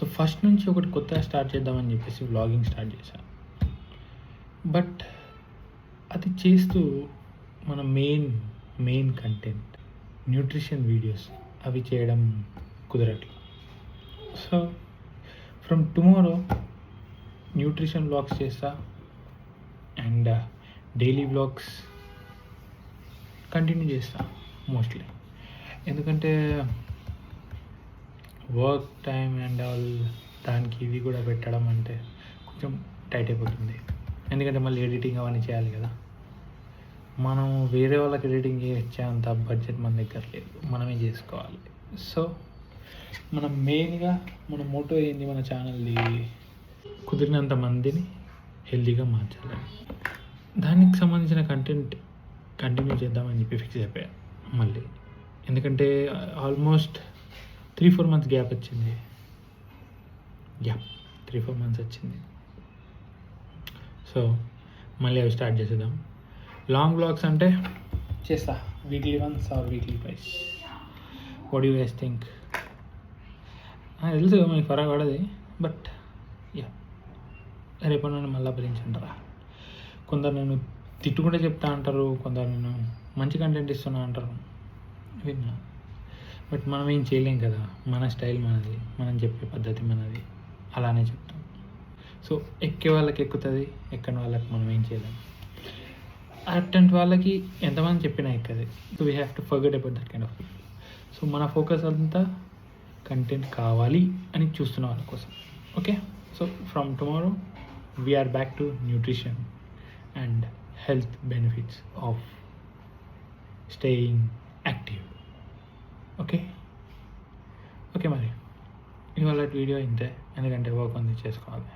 So first నుంచి ఒకటి కొత్తగా స్టార్ట్ చేద్దామని చెప్పేసి వ్లాగింగ్ స్టార్ట్ చేశాను. బట్ అది చేస్తూ మన మెయిన్ కంటెంట్ న్యూట్రిషన్ వీడియోస్ అవి చేయడం కుదరట్లేదు. So from tomorrow nutrition vlogs చేస్తా అండ్ డైలీ వ్లాగ్స్ కంటిన్యూ చేస్తా మోస్ట్లీ. ఎందుకంటే వర్క్ టైం అండ్ ఆల్ దానికి ఇవి కూడా పెట్టడం అంటే కొంచెం టైట్ అయిపోతుంది. ఎందుకంటే మళ్ళీ ఎడిటింగ్ అవన్నీ చేయాలి కదా. మనం వేరే వాళ్ళకి ఎడిటింగ్ చేసేంత బడ్జెట్ మన దగ్గర లేదు, మనమే చేసుకోవాలి. సో మనం మెయిన్గా మన మోటో ఏంది, మన ఛానల్ని కుదిరినంత మందిని హెల్తీగా మార్చాలి. దానికి సంబంధించిన కంటెంట్ కంటిన్యూ చేద్దామని చెప్పి ఫిక్స్ అయిపోయాను మళ్ళీ. ఎందుకంటే ఆల్మోస్ట్ 3-4 months గ్యాప్ వచ్చింది. 3-4 months వచ్చింది. సో మళ్ళీ అవి స్టార్ట్ చేసేద్దాం. లాంగ్ వ్లాగ్స్ అంటే చేస్తా, weekly once or weekly twice. What you guys think? తెలుసు మీకు ఫరక్ పడది, బట్ రేపటి నుండి మళ్ళీ భరించంటారా. కొందరు నేను తిట్టుకుంటే చెప్తా అంటారు, కొందరు నేను మంచి కంటెంట్ ఇస్తున్నా అంటారు, విన్నా. బట్ మనం ఏం చేయలేం కదా, మన స్టైల్ మనది, మనం చెప్పే పద్ధతి మనది, అలానే చెప్తాం. సో ఎక్కే వాళ్ళకి ఎక్కుతుంది, ఎక్కని వాళ్ళకి మనం ఏం చేయలేం. అటెంట్ వాళ్ళకి ఎంతమంది చెప్పినా ఎక్కది. So we have to forget about that kind of people. So మన ఫోకస్ అంతా కంటెంట్ కావాలి అని చూస్తున్న వాళ్ళ కోసం. Okay, so from tomorrow we are back to nutrition and health benefits of staying active. Okay మరి ఇవాళ వీడియో ఇంతే, ఎందుకంటే వర్క్ ఉంది చేసుకోవాలి.